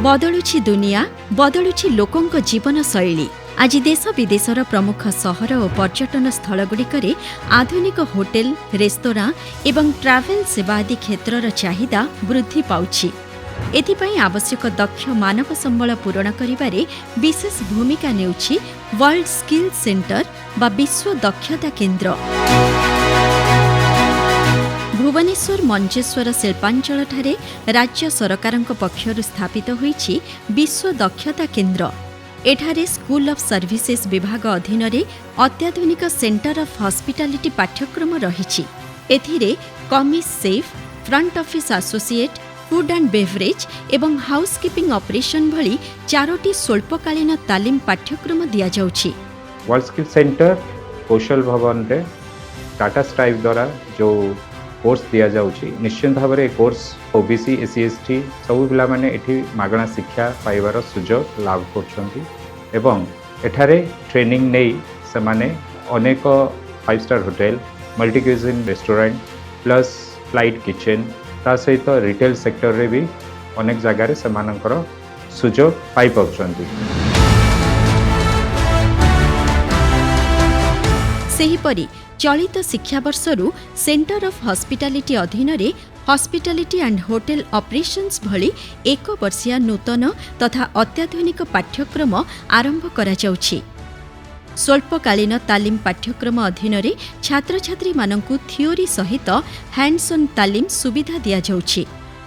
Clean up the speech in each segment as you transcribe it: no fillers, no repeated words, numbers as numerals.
बदलुछि दुनिया बदलुछि लोकंक जीवन शैली। आज देश विदेशर प्रमुख सहर और पर्यटन स्थलगुड़िकरे आधुनिक होटेल रेस्तोरां एवं ट्रावेल सेवा आदि क्षेत्रर चाहिदा वृद्धि पाउछि। एथिपाई आवश्यक दक्ष मानव संबल पूरण करिबारे विशेष भूमिका नेउछि वर्ल्ड स्किल सेंटर बा विश्व दक्षता केन्द्र। भुवनेश्वर मंचेश्वर शिल्पांचल ठारे राज्य सरकारक पक्षरु स्थापित होईछि विश्व दक्षता केन्द्र। एठारे स्कूल ऑफ सर्विसेज विभाग अधीन रे अत्याधुनिक सेंटर ऑफ हॉस्पिटैलिटी पाठ्यक्रम रहिछि। एथिरे commis chef, front office associate, food and beverage एवं हाउसकीपिंग ऑपरेशन भली 4टी स्वल्पकालीन तालीम पाठ्यक्रम दिया जाउछि। World skill centre Kaushal Bhawan रे टाटा स्ट्राइव द्वारा जो कोर्स दिया जाउछि, निश्चित भाव में कोर्स ओबीसी एससी एसटी सब पिला माने एठी मागणा शिक्षा पाइबार सुजोग लाभ करछन्ती एवं एठारे ट्रेनिंग नै से माने अनेक 5 star hotel, multi cuisine restaurant plus flight kitchen ता सहित रिटेल सेक्टर रे भी अनेक जगह रे समानकर सुजोग पाई पाउछन्ती। सेहीपरि चलित शिक्षा वर्षरू सेंटर ऑफ हॉस्पिटैलिटी अधीन रे हॉस्पिटैलिटी एंड होटेल ऑपरेशंस भली 1 वर्षीय नूतन तथा अत्याधुनिक पाठ्यक्रम आरंभ करा जाउछि। स्वल्पकालीन तालीम पाठ्यक्रम अधीन रे छात्र छात्री मानंकु थियोरी सहित हैंड्स ऑन तालीम सुविधा दिया जाउछि।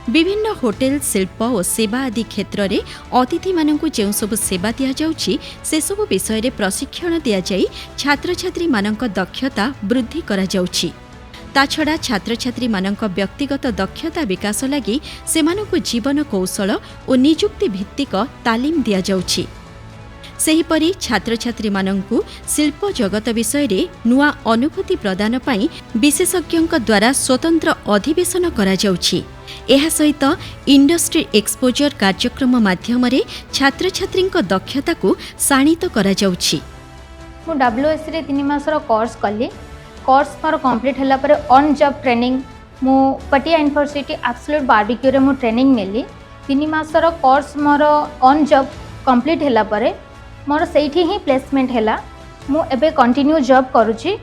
विभिन्न होटेल शिल्प और सेवा आदि क्षेत्र में अतिथि मानंकु जेउ सब सेवा दिया जाउछि से सब विषय रे प्रशिक्षण दिया जाई छात्र छात्री मानंक दक्षता वृद्धि करा जाउछि। ता छड़ा छात्र छात्री मानंक व्यक्तिगत दक्षता विकास लागि सेमानकु जीवन कौशल और नियुक्ति भित्तिक तालीम दिया जाउछि। सेहीपरि छात्र छात्री मानंकु शिल्प जगत विषय रे नुआ अनुभूति प्रदान पाई विशेषज्ञों द्वारा स्वतंत्र अधिवेशन करा जाउछि। एहा सहित इंडस्ट्री एक्सपोजर कार्यक्रम माध्यम रे छात्र छात्री दक्षता को शाणित करा जाउछि। मु डब्ल्यूएस रे 3 मासर कोर्स कली। कोर्स पर कंप्लीट हला पर ऑन जॉब ट्रेनिंग मु पटिया यूनिवर्सिटी एब्सोल्यूट बारबेक्यू रे मु ट्रेनिंग नेली। 3 मासर कोर्स मोर ऑन जॉब कंप्लीट हला पर मोर सेठी ही प्लेसमेंट हैला। मु एबे कंटिन्यू जॉब करूची।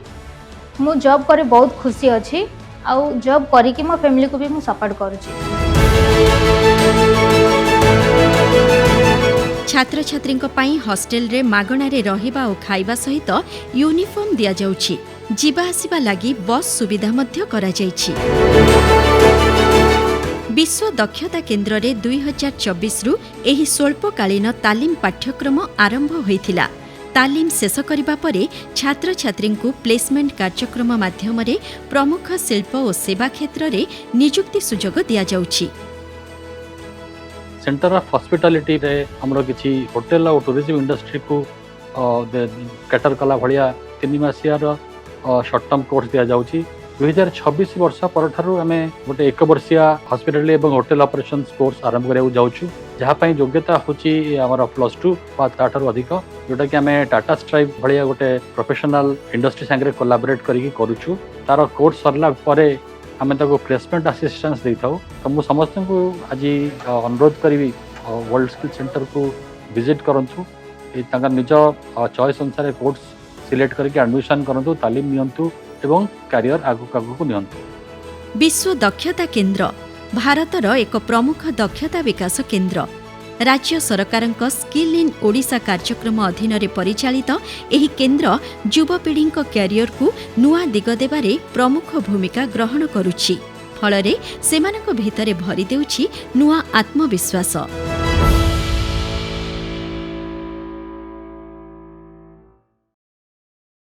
मु जॉब करे बहुत खुशी अछि आउ जॉब करी कि मो फैमिली को भी मु सपोर्ट करूची। छात्र छात्रींक पई हॉस्टल रे मागणा रे रहिबा और खाइबा सहित यूनिफॉर्म दिया जाउछि। जीवा आसीबा लागि बस सुविधा मध्य करा जाइछि। विश्व दक्षता केन्द्र रे 2024 रु एही स्वल्पकालीन तालीम पाठ्यक्रम आरंभ होइथिला। तालीम शेष करिबा परे छात्र छात्री को प्लेसमेंट कार्यक्रम माध्यम रे प्रमुख शिल्प और सेवा क्षेत्र रे नियुक्ति सुजोग दिया जाउछि। सेंटर ऑफ हॉस्पिटैलिटी रे हमरो किछि होटल और टूरिज्म इंडस्ट्री को कैटर कला भलिया 3 मासिया रो शॉर्ट टर्म कोर्स दिया जाउछि। 2026 वर्ष पर ठारू आमे गोटे 1 वर्षीय हॉस्पिटल एवं होटेल ऑपरेशंस कोर्स आरंभ करिया जाउछु, जहा पई योग्यता होची हमर +2 बा ताठारू अधिक, जोटा कि आमे टाटा स्ट्राइव भलिया गोटे प्रोफेशनल इंडस्ट्री संगे कोलैबोरेट करिकि करूछु। तार कोर्स सरला परे आमे ताको प्लेसमेंट असिस्टेंस देथाउ। तो मु समस्त को आज अनुरोध करी वर्ल्ड स्किल सेंटर को विजिट करंतु, तांका निज चॉइस अनुसार कोर्स सिलेक्ट करके एडमिशन करंतु, तालीम नियंतु एवं करियर आगु नियंतु। विश्व दक्षता केन्द्र भारतर एक प्रमुख दक्षता विकास केन्द्र। राज्य सरकारक स्किल इन ओडिशा कार्यक्रम अधीन रे परिचालित एही केन्द्र युवपीढ़ी क्यारियर को नुआ दिग देबारे प्रमुख भूमिका ग्रहण करुछि। फलरे सेमानक भितरे भरि देउछि नुआ आत्मविश्वास।